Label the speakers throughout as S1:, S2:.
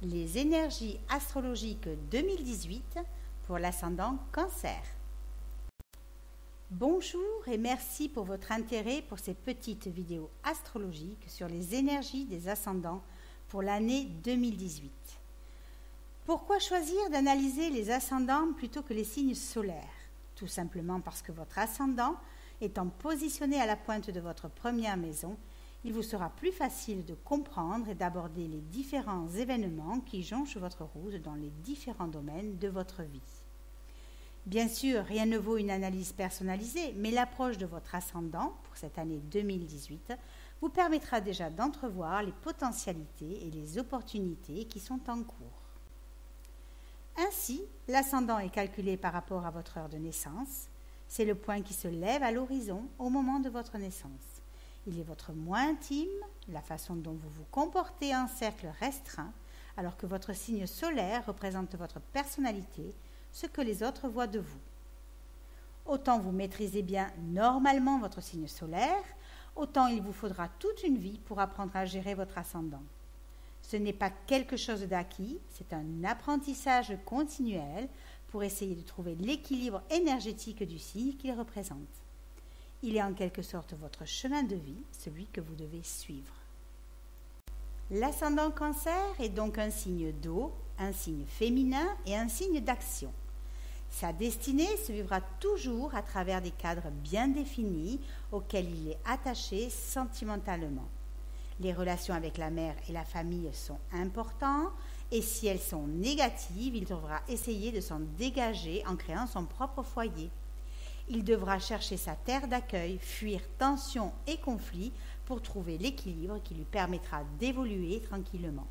S1: Les énergies astrologiques 2018 pour l'ascendant Cancer. Bonjour et merci pour votre intérêt pour ces petites vidéos astrologiques sur les énergies des ascendants pour l'année 2018. Pourquoi choisir d'analyser les ascendants plutôt que les signes solaires? Tout simplement parce que votre ascendant étant positionné à la pointe de votre première maison, il vous sera plus facile de comprendre et d'aborder les différents événements qui jonchent votre route dans les différents domaines de votre vie. Bien sûr, rien ne vaut une analyse personnalisée, mais l'approche de votre ascendant pour cette année 2018 vous permettra déjà d'entrevoir les potentialités et les opportunités qui sont en cours. Ainsi, l'ascendant est calculé par rapport à votre heure de naissance. C'est le point qui se lève à l'horizon au moment de votre naissance. Il est votre moi intime, la façon dont vous vous comportez en cercle restreint, alors que votre signe solaire représente votre personnalité, ce que les autres voient de vous. Autant vous maîtrisez bien normalement votre signe solaire, autant il vous faudra toute une vie pour apprendre à gérer votre ascendant. Ce n'est pas quelque chose d'acquis, c'est un apprentissage continuel pour essayer de trouver l'équilibre énergétique du signe qu'il représente. Il est en quelque sorte votre chemin de vie, celui que vous devez suivre. L'ascendant Cancer est donc un signe d'eau, un signe féminin et un signe d'action. Sa destinée se vivra toujours à travers des cadres bien définis auxquels il est attaché sentimentalement. Les relations avec la mère et la famille sont importantes et si elles sont négatives, il devra essayer de s'en dégager en créant son propre foyer. Il devra chercher sa terre d'accueil, fuir tensions et conflits pour trouver l'équilibre qui lui permettra d'évoluer tranquillement.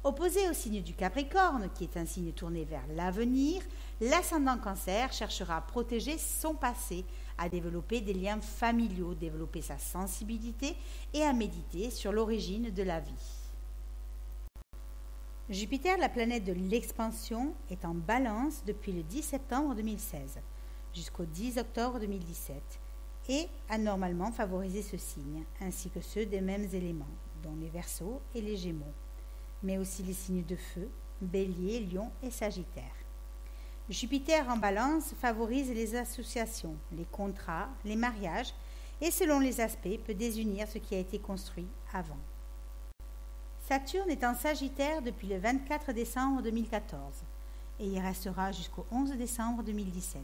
S1: Opposé au signe du Capricorne, qui est un signe tourné vers l'avenir, l'ascendant Cancer cherchera à protéger son passé, à développer des liens familiaux, développer sa sensibilité et à méditer sur l'origine de la vie. Jupiter, la planète de l'expansion, est en Balance depuis le 10 septembre 2016 jusqu'au 10 octobre 2017 et a normalement favorisé ce signe, ainsi que ceux des mêmes éléments, dont les Verseaux et les Gémeaux, mais aussi les signes de feu, Bélier, Lion et Sagittaire. Jupiter en Balance favorise les associations, les contrats, les mariages et selon les aspects peut désunir ce qui a été construit avant. Saturne est en Sagittaire depuis le 24 décembre 2014 et y restera jusqu'au 11 décembre 2017.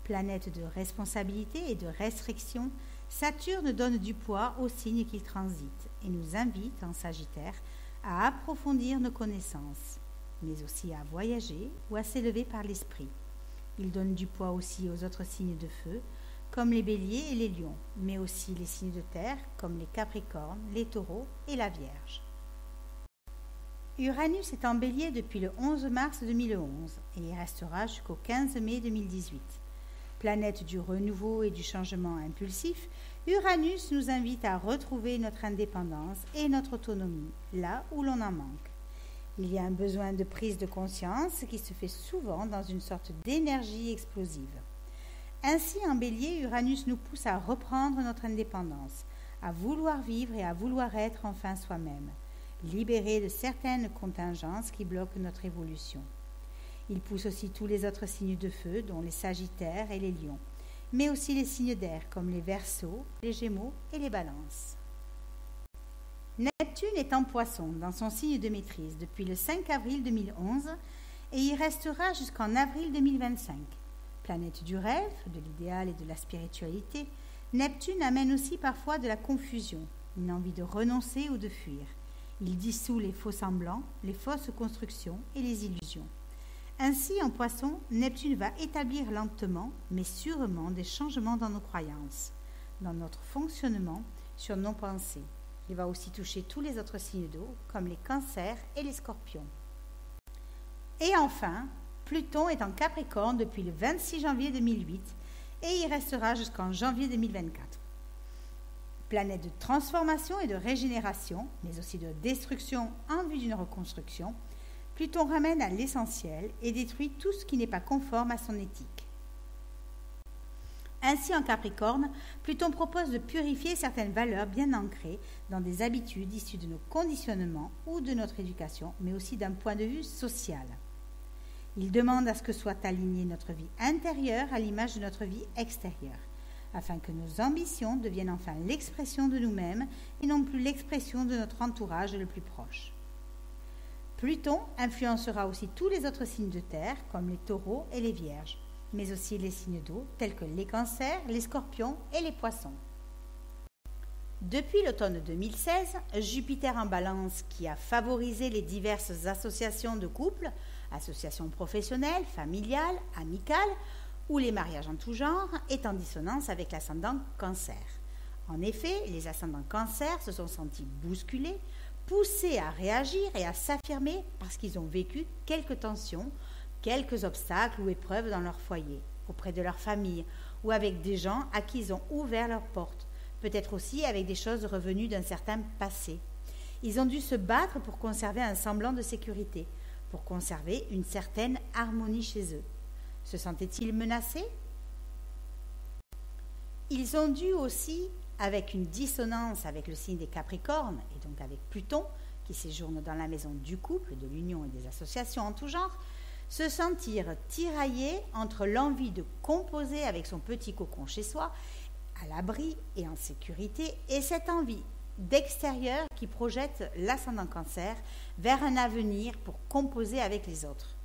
S1: Planète de responsabilité et de restriction, Saturne donne du poids aux signes qu'il transite et nous invite en Sagittaire à approfondir nos connaissances, mais aussi à voyager ou à s'élever par l'esprit. Il donne du poids aussi aux autres signes de feu, comme les béliers et les lions, mais aussi les signes de terre, comme les capricornes, les taureaux et la Vierge. Uranus est en bélier depuis le 11 mars 2011 et y restera jusqu'au 15 mai 2018. Planète du renouveau et du changement impulsif, Uranus nous invite à retrouver notre indépendance et notre autonomie, là où l'on en manque. Il y a un besoin de prise de conscience qui se fait souvent dans une sorte d'énergie explosive. Ainsi, en bélier, Uranus nous pousse à reprendre notre indépendance, à vouloir vivre et à vouloir être enfin soi-même, libéré de certaines contingences qui bloquent notre évolution. Il pousse aussi tous les autres signes de feu, dont les Sagittaires et les Lions, mais aussi les signes d'air, comme les Verseaux, les Gémeaux et les Balances. Neptune est en Poisson, dans son signe de maîtrise, depuis le 5 avril 2011 et y restera jusqu'en avril 2025. Planète du rêve, de l'idéal et de la spiritualité, Neptune amène aussi parfois de la confusion, une envie de renoncer ou de fuir. Il dissout les faux semblants, les fausses constructions et les illusions. Ainsi, en Poisson, Neptune va établir lentement, mais sûrement, des changements dans nos croyances, dans notre fonctionnement, sur nos pensées. Il va aussi toucher tous les autres signes d'eau, comme les Cancers et les Scorpions. Et enfin, Pluton est en Capricorne depuis le 26 janvier 2008 et y restera jusqu'en janvier 2024. Planète de transformation et de régénération, mais aussi de destruction en vue d'une reconstruction, Pluton ramène à l'essentiel et détruit tout ce qui n'est pas conforme à son éthique. Ainsi, en Capricorne, Pluton propose de purifier certaines valeurs bien ancrées dans des habitudes issues de nos conditionnements ou de notre éducation, mais aussi d'un point de vue social. Il demande à ce que soit alignée notre vie intérieure à l'image de notre vie extérieure, afin que nos ambitions deviennent enfin l'expression de nous-mêmes et non plus l'expression de notre entourage le plus proche. Pluton influencera aussi tous les autres signes de terre, comme les taureaux et les vierges, mais aussi les signes d'eau, tels que les cancers, les scorpions et les poissons. Depuis l'automne 2016, Jupiter en Balance, qui a favorisé les diverses associations de couples, associations professionnelles, familiales, amicales, ou les mariages en tout genre, est en dissonance avec l'ascendant Cancer. En effet, les ascendants Cancer se sont sentis bousculés, poussés à réagir et à s'affirmer parce qu'ils ont vécu quelques tensions, quelques obstacles ou épreuves dans leur foyer, auprès de leur famille ou avec des gens à qui ils ont ouvert leurs portes, peut-être aussi avec des choses revenues d'un certain passé. Ils ont dû se battre pour conserver un semblant de sécurité, pour conserver une certaine harmonie chez eux. Se sentaient-ils menacés? Ils ont dû aussi, avec une dissonance avec le signe des Capricornes, et donc avec Pluton, qui séjourne dans la maison du couple, de l'union et des associations en tout genre, se sentir tiraillés entre l'envie de composer avec son petit cocon chez soi, à l'abri et en sécurité, et cette envie d'extérieur qui projette l'ascendant Cancer vers un avenir pour composer avec les autres.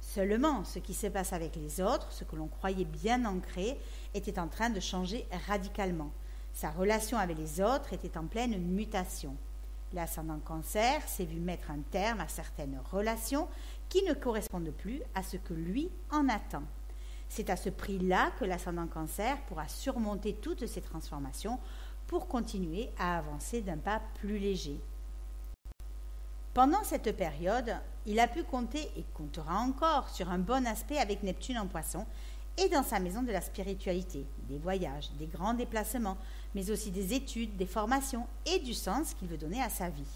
S1: Seulement, ce qui se passe avec les autres, ce que l'on croyait bien ancré, était en train de changer radicalement. Sa relation avec les autres était en pleine mutation. L'ascendant Cancer s'est vu mettre un terme à certaines relations qui ne correspondent plus à ce que lui en attend. C'est à ce prix-là que l'ascendant Cancer pourra surmonter toutes ces transformations pour continuer à avancer d'un pas plus léger. Pendant cette période, il a pu compter et comptera encore sur un bon aspect avec Neptune en Poisson et dans sa maison de la spiritualité, des voyages, des grands déplacements, mais aussi des études, des formations et du sens qu'il veut donner à sa vie.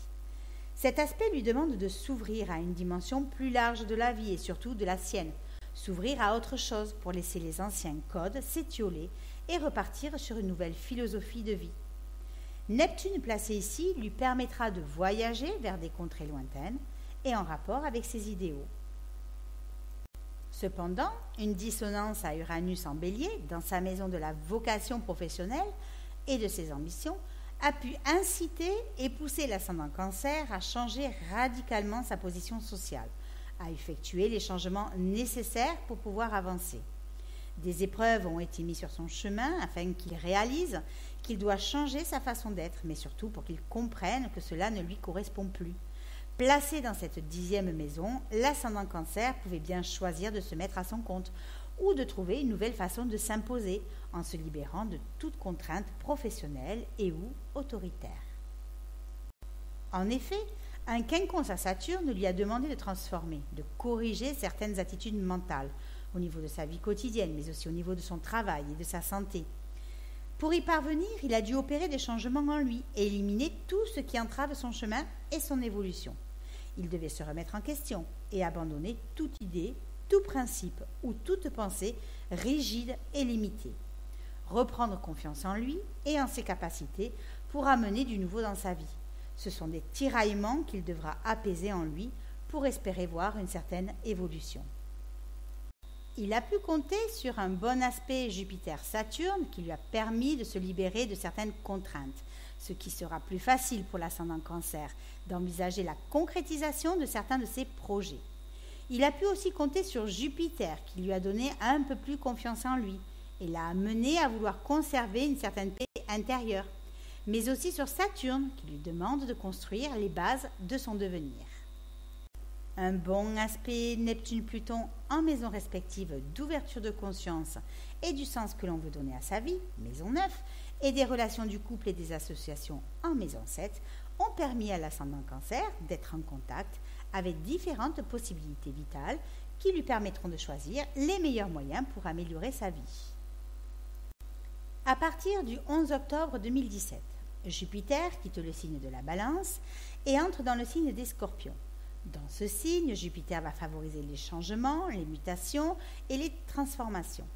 S1: Cet aspect lui demande de s'ouvrir à une dimension plus large de la vie et surtout de la sienne, s'ouvrir à autre chose pour laisser les anciens codes s'étioler et repartir sur une nouvelle philosophie de vie. Neptune placé ici lui permettra de voyager vers des contrées lointaines et en rapport avec ses idéaux. Cependant, une dissonance à Uranus en Bélier, dans sa maison de la vocation professionnelle et de ses ambitions, a pu inciter et pousser l'ascendant Cancer à changer radicalement sa position sociale, à effectuer les changements nécessaires pour pouvoir avancer. Des épreuves ont été mises sur son chemin afin qu'il réalise qu'il doit changer sa façon d'être, mais surtout pour qu'il comprenne que cela ne lui correspond plus. Placé dans cette 10e maison, l'ascendant Cancer pouvait bien choisir de se mettre à son compte ou de trouver une nouvelle façon de s'imposer en se libérant de toute contrainte professionnelle et ou autoritaire. En effet, un quinconce à Saturne lui a demandé de transformer, de corriger certaines attitudes mentales au niveau de sa vie quotidienne, mais aussi au niveau de son travail et de sa santé. Pour y parvenir, il a dû opérer des changements en lui et éliminer tout ce qui entrave son chemin et son évolution. Il devait se remettre en question et abandonner toute idée, tout principe ou toute pensée rigide et limitée. Reprendre confiance en lui et en ses capacités pour amener du nouveau dans sa vie. Ce sont des tiraillements qu'il devra apaiser en lui pour espérer voir une certaine évolution. Il a pu compter sur un bon aspect Jupiter-Saturne qui lui a permis de se libérer de certaines contraintes, ce qui sera plus facile pour l'ascendant Cancer d'envisager la concrétisation de certains de ses projets. Il a pu aussi compter sur Jupiter qui lui a donné un peu plus confiance en lui et l'a amené à vouloir conserver une certaine paix intérieure, mais aussi sur Saturne qui lui demande de construire les bases de son devenir. Un bon aspect Neptune-Pluton en maison respective d'ouverture de conscience et du sens que l'on veut donner à sa vie, maison 9, et des relations du couple et des associations en maison 7 ont permis à l'ascendant Cancer d'être en contact avec différentes possibilités vitales qui lui permettront de choisir les meilleurs moyens pour améliorer sa vie. À partir du 11 octobre 2017, Jupiter quitte le signe de la Balance et entre dans le signe des Scorpions. Dans ce signe, Jupiter va favoriser les changements, les mutations et les transformations.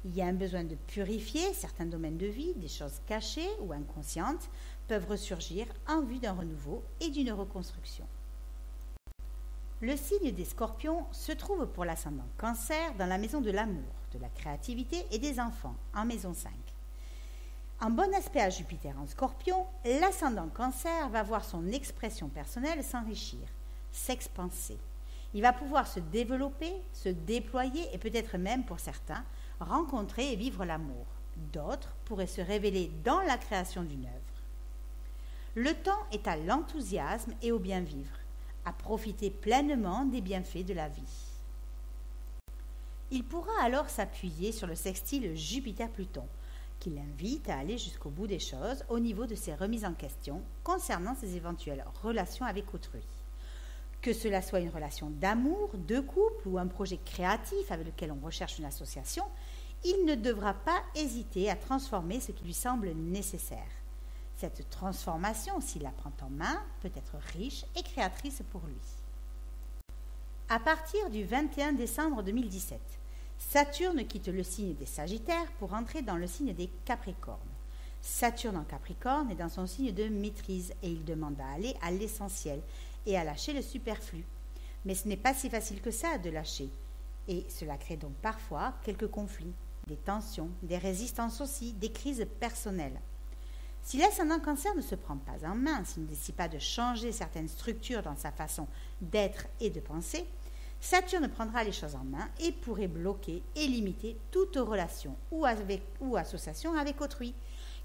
S1: Il y a un besoin de purifier certains domaines de vie, des choses cachées ou inconscientes peuvent ressurgir en vue d'un renouveau et d'une reconstruction. Le signe des Scorpions se trouve pour l'ascendant Cancer dans la maison de l'amour, de la créativité et des enfants, en maison 5. En bon aspect à Jupiter en Scorpion, l'ascendant Cancer va voir son expression personnelle s'enrichir, s'expanser. Il va pouvoir se développer, se déployer et peut-être même pour certains, rencontrer et vivre l'amour. D'autres pourraient se révéler dans la création d'une œuvre. Le temps est à l'enthousiasme et au bien vivre, à profiter pleinement des bienfaits de la vie. Il pourra alors s'appuyer sur le sextile Jupiter-Pluton, qui l'invite à aller jusqu'au bout des choses au niveau de ses remises en question concernant ses éventuelles relations avec autrui. Que cela soit une relation d'amour, de couple ou un projet créatif avec lequel on recherche une association, il ne devra pas hésiter à transformer ce qui lui semble nécessaire. Cette transformation, s'il la prend en main, peut être riche et créatrice pour lui. À partir du 21 décembre 2017, Saturne quitte le signe des Sagittaires pour entrer dans le signe des Capricornes. Saturne en Capricorne est dans son signe de maîtrise et il demande à aller à l'essentiel et à lâcher le superflu. Mais ce n'est pas si facile que ça de lâcher. Et cela crée donc parfois quelques conflits, des tensions, des résistances aussi, des crises personnelles. Si l'ascendant Cancer ne se prend pas en main, s'il ne décide pas de changer certaines structures dans sa façon d'être et de penser, Saturne prendra les choses en main et pourrait bloquer et limiter toute relation ou association avec autrui.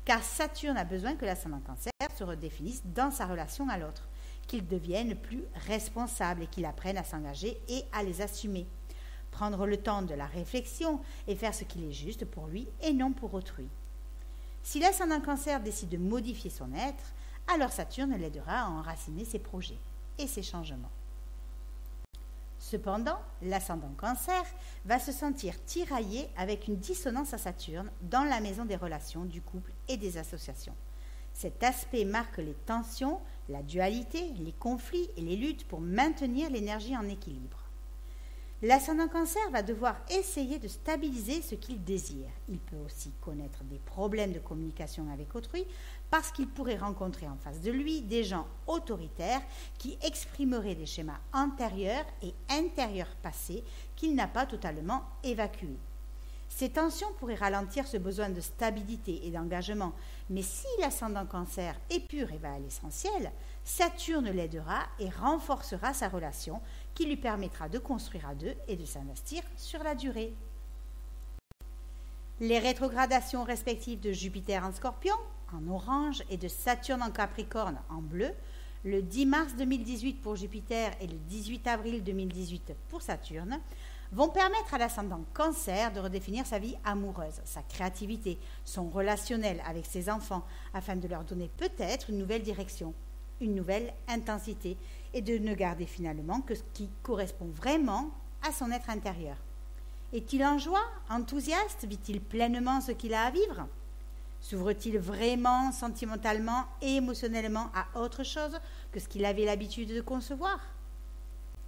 S1: Car Saturne a besoin que l'ascendant Cancer se redéfinisse dans sa relation à l'autre, qu'il devienne plus responsable et qu'il apprenne à s'engager et à les assumer. Prendre le temps de la réflexion et faire ce qu'il est juste pour lui et non pour autrui. Si l'ascendant Cancer décide de modifier son être, alors Saturne l'aidera à enraciner ses projets et ses changements. Cependant, l'ascendant Cancer va se sentir tiraillé avec une dissonance à Saturne dans la maison des relations, du couple et des associations. Cet aspect marque les tensions, la dualité, les conflits et les luttes pour maintenir l'énergie en équilibre. L'ascendant Cancer va devoir essayer de stabiliser ce qu'il désire. Il peut aussi connaître des problèmes de communication avec autrui parce qu'il pourrait rencontrer en face de lui des gens autoritaires qui exprimeraient des schémas antérieurs et intérieurs passés qu'il n'a pas totalement évacués. Ces tensions pourraient ralentir ce besoin de stabilité et d'engagement, mais si l'ascendant Cancer est pur et va à l'essentiel, Saturne l'aidera et renforcera sa relation qui lui permettra de construire à deux et de s'investir sur la durée. Les rétrogradations respectives de Jupiter en Scorpion, en orange, et de Saturne en Capricorne, en bleu, le 10 mars 2018 pour Jupiter et le 18 avril 2018 pour Saturne, vont permettre à l'ascendant Cancer de redéfinir sa vie amoureuse, sa créativité, son relationnel avec ses enfants, afin de leur donner peut-être une nouvelle direction, une nouvelle intensité, et de ne garder finalement que ce qui correspond vraiment à son être intérieur. Est-il en joie, enthousiaste, vit-il pleinement ce qu'il a à vivre? S'ouvre-t-il vraiment, sentimentalement et émotionnellement à autre chose que ce qu'il avait l'habitude de concevoir?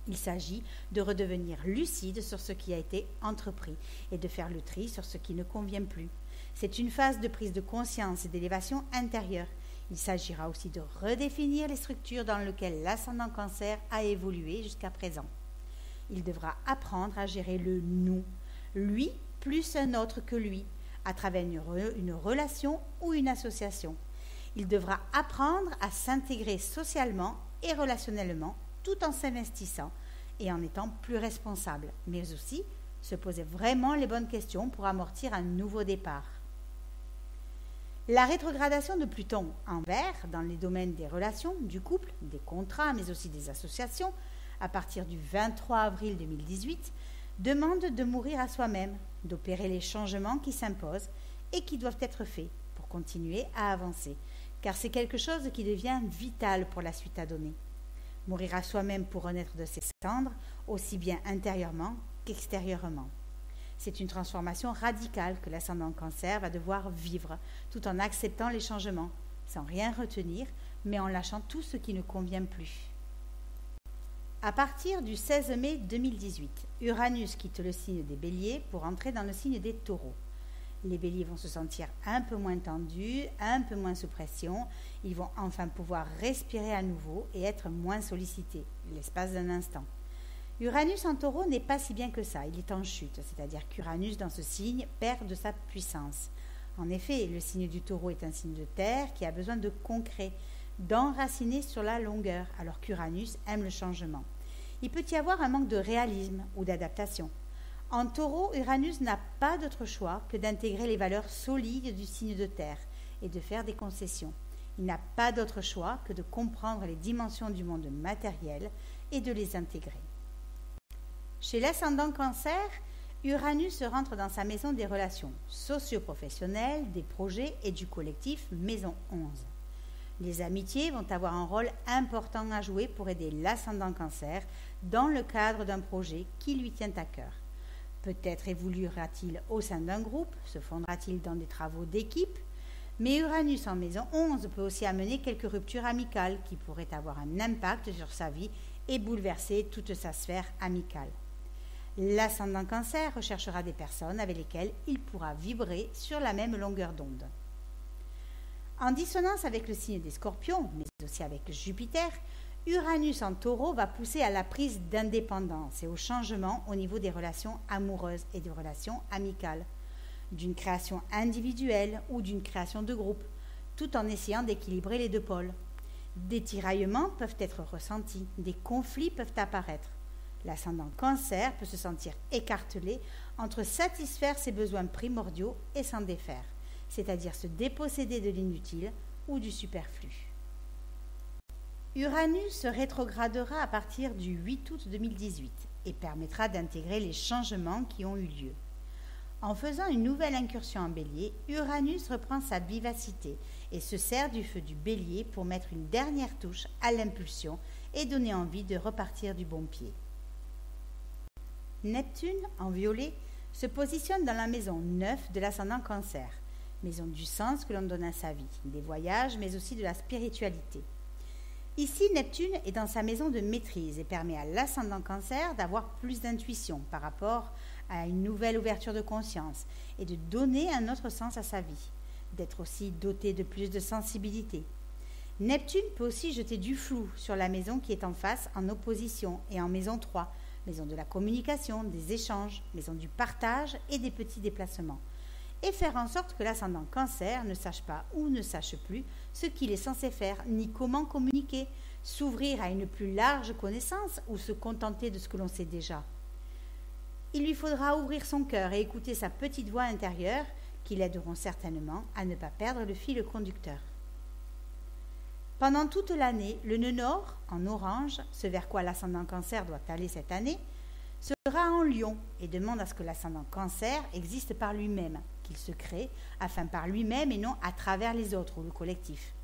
S1: Il s'agit de redevenir lucide sur ce qui a été entrepris et de faire le tri sur ce qui ne convient plus. C'est une phase de prise de conscience et d'élévation intérieure. Il s'agira aussi de redéfinir les structures dans lesquelles l'ascendant Cancer a évolué jusqu'à présent. Il devra apprendre à gérer le « nous », lui plus un autre que lui, à travers une relation ou une association. Il devra apprendre à s'intégrer socialement et relationnellement tout en s'investissant et en étant plus responsable, mais aussi se poser vraiment les bonnes questions pour amortir un nouveau départ. La rétrogradation de Pluton en Vert dans les domaines des relations, du couple, des contrats, mais aussi des associations, à partir du 23 avril 2018, demande de mourir à soi-même, d'opérer les changements qui s'imposent et qui doivent être faits pour continuer à avancer, car c'est quelque chose qui devient vital pour la suite à donner. Mourir à soi-même pour renaître de ses cendres, aussi bien intérieurement qu'extérieurement. C'est une transformation radicale que l'ascendant Cancer va devoir vivre, tout en acceptant les changements, sans rien retenir, mais en lâchant tout ce qui ne convient plus. À partir du 16 mai 2018, Uranus quitte le signe des Béliers pour entrer dans le signe des Taureaux. Les béliers vont se sentir un peu moins tendus, un peu moins sous pression. Ils vont enfin pouvoir respirer à nouveau et être moins sollicités, l'espace d'un instant. Uranus en taureau n'est pas si bien que ça, il est en chute, c'est-à-dire qu'Uranus dans ce signe perd de sa puissance. En effet, le signe du taureau est un signe de terre qui a besoin de concret, d'enraciner sur la longueur, alors qu'Uranus aime le changement. Il peut y avoir un manque de réalisme ou d'adaptation. En taureau, Uranus n'a pas d'autre choix que d'intégrer les valeurs solides du signe de terre et de faire des concessions. Il n'a pas d'autre choix que de comprendre les dimensions du monde matériel et de les intégrer. Chez l'ascendant Cancer, Uranus rentre dans sa maison des relations socio-professionnelles, des projets et du collectif, maison 11. Les amitiés vont avoir un rôle important à jouer pour aider l'ascendant Cancer dans le cadre d'un projet qui lui tient à cœur. Peut-être évoluera-t-il au sein d'un groupe, se fondra-t-il dans des travaux d'équipe, mais Uranus en maison 11 peut aussi amener quelques ruptures amicales qui pourraient avoir un impact sur sa vie et bouleverser toute sa sphère amicale. L'ascendant Cancer recherchera des personnes avec lesquelles il pourra vibrer sur la même longueur d'onde. En dissonance avec le signe des Scorpions, mais aussi avec Jupiter, Uranus en taureau va pousser à la prise d'indépendance et au changement au niveau des relations amoureuses et des relations amicales, d'une création individuelle ou d'une création de groupe, tout en essayant d'équilibrer les deux pôles. Des tiraillements peuvent être ressentis, des conflits peuvent apparaître. L'ascendant Cancer peut se sentir écartelé entre satisfaire ses besoins primordiaux et s'en défaire, c'est-à-dire se déposséder de l'inutile ou du superflu. Uranus se rétrogradera à partir du 8 août 2018 et permettra d'intégrer les changements qui ont eu lieu. En faisant une nouvelle incursion en Bélier, Uranus reprend sa vivacité et se sert du feu du Bélier pour mettre une dernière touche à l'impulsion et donner envie de repartir du bon pied. Neptune, en violet, se positionne dans la maison 9 de l'ascendant Cancer, maison du sens que l'on donne à sa vie, des voyages, mais aussi de la spiritualité. Ici, Neptune est dans sa maison de maîtrise et permet à l'ascendant Cancer d'avoir plus d'intuition par rapport à une nouvelle ouverture de conscience et de donner un autre sens à sa vie, d'être aussi doté de plus de sensibilité. Neptune peut aussi jeter du flou sur la maison qui est en face en opposition et en maison 3, maison de la communication, des échanges, maison du partage et des petits déplacements, et faire en sorte que l'ascendant Cancer ne sache pas ou ne sache plus ce qu'il est censé faire, ni comment communiquer, s'ouvrir à une plus large connaissance ou se contenter de ce que l'on sait déjà. Il lui faudra ouvrir son cœur et écouter sa petite voix intérieure qui l'aideront certainement à ne pas perdre le fil conducteur. Pendant toute l'année, le nœud nord, en orange, ce vers quoi l'ascendant Cancer doit aller cette année, sera en Lion et demande à ce que l'ascendant Cancer existe par lui-même, qu'il se crée, afin par lui-même et non à travers les autres ou le collectif.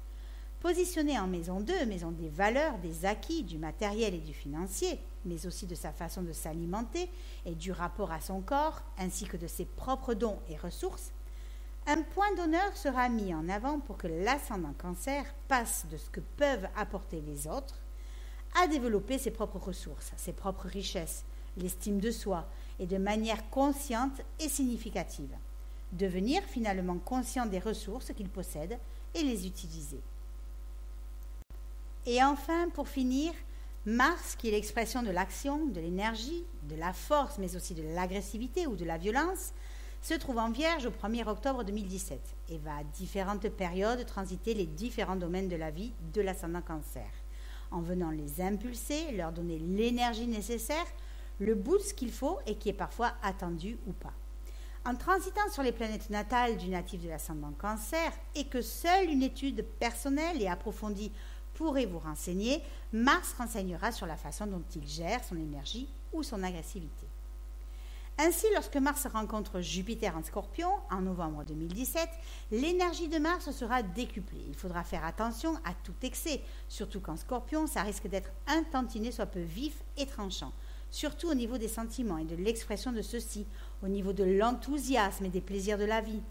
S1: Positionné en maison 2, maison des valeurs, des acquis, du matériel et du financier, mais aussi de sa façon de s'alimenter et du rapport à son corps, ainsi que de ses propres dons et ressources, un point d'honneur sera mis en avant pour que l'ascendant Cancer passe de ce que peuvent apporter les autres à développer ses propres ressources, ses propres richesses, l'estime de soi, et de manière consciente et significative. Devenir finalement conscient des ressources qu'il possède et les utiliser. Et enfin, pour finir, Mars, qui est l'expression de l'action, de l'énergie, de la force, mais aussi de l'agressivité ou de la violence, se trouve en Vierge au 1er octobre 2017 et va à différentes périodes transiter les différents domaines de la vie de l'ascendant Cancer, en venant les impulser, leur donner l'énergie nécessaire, le boost qu'il faut et qui est parfois attendu ou pas. En transitant sur les planètes natales du natif de l'ascendant Cancer et que seule une étude personnelle et approfondie pourrait vous renseigner, Mars renseignera sur la façon dont il gère son énergie ou son agressivité. Ainsi, lorsque Mars rencontre Jupiter en Scorpion, en novembre 2017, l'énergie de Mars sera décuplée. Il faudra faire attention à tout excès, surtout qu'en Scorpion, ça risque d'être un tantinet soit peu vif et tranchant, surtout au niveau des sentiments et de l'expression de ceux-ci, au niveau de l'enthousiasme et des plaisirs de la vie.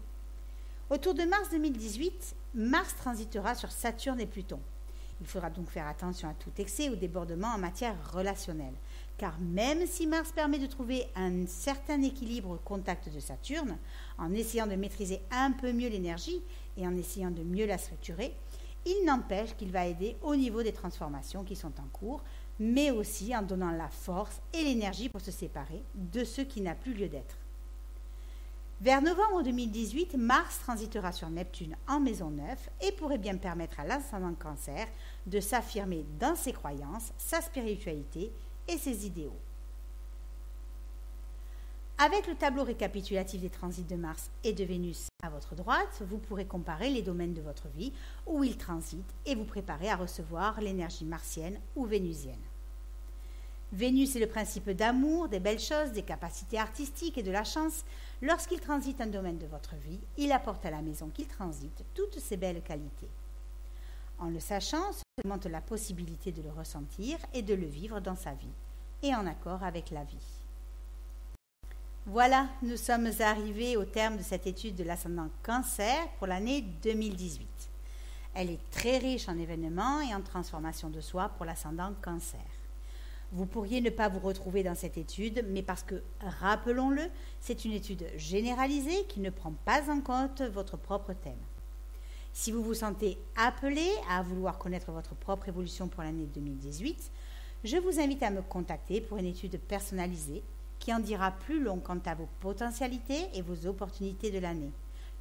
S1: Autour de mars 2018, Mars transitera sur Saturne et Pluton. Il faudra donc faire attention à tout excès ou débordement en matière relationnelle, Car même si Mars permet de trouver un certain équilibre au contact de Saturne, en essayant de maîtriser un peu mieux l'énergie et en essayant de mieux la structurer, il n'empêche qu'il va aider au niveau des transformations qui sont en cours, mais aussi en donnant la force et l'énergie pour se séparer de ce qui n'a plus lieu d'être. Vers novembre 2018, Mars transitera sur Neptune en maison 9 et pourrait bien permettre à l'ascendant Cancer de s'affirmer dans ses croyances, sa spiritualité et ses idéaux. Avec le tableau récapitulatif des transits de Mars et de Vénus à votre droite, vous pourrez comparer les domaines de votre vie où ils transitent et vous préparer à recevoir l'énergie martienne ou vénusienne. Vénus est le principe d'amour, des belles choses, des capacités artistiques et de la chance. Lorsqu'il transite un domaine de votre vie, il apporte à la maison qu'il transite toutes ces belles qualités. En le sachant, cela augmente la possibilité de le ressentir et de le vivre dans sa vie, et en accord avec la vie. Voilà, nous sommes arrivés au terme de cette étude de l'ascendant Cancer pour l'année 2018. Elle est très riche en événements et en transformations de soi pour l'ascendant Cancer. Vous pourriez ne pas vous retrouver dans cette étude, mais parce que, rappelons-le, c'est une étude généralisée qui ne prend pas en compte votre propre thème. Si vous vous sentez appelé à vouloir connaître votre propre évolution pour l'année 2018, je vous invite à me contacter pour une étude personnalisée qui en dira plus long quant à vos potentialités et vos opportunités de l'année,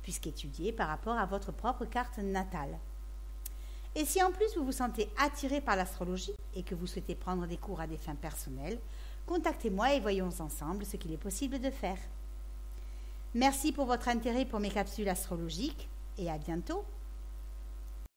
S1: puisqu'étudiée par rapport à votre propre carte natale. Et si en plus vous vous sentez attiré par l'astrologie et que vous souhaitez prendre des cours à des fins personnelles, contactez-moi et voyons ensemble ce qu'il est possible de faire. Merci pour votre intérêt pour mes capsules astrologiques et à bientôt.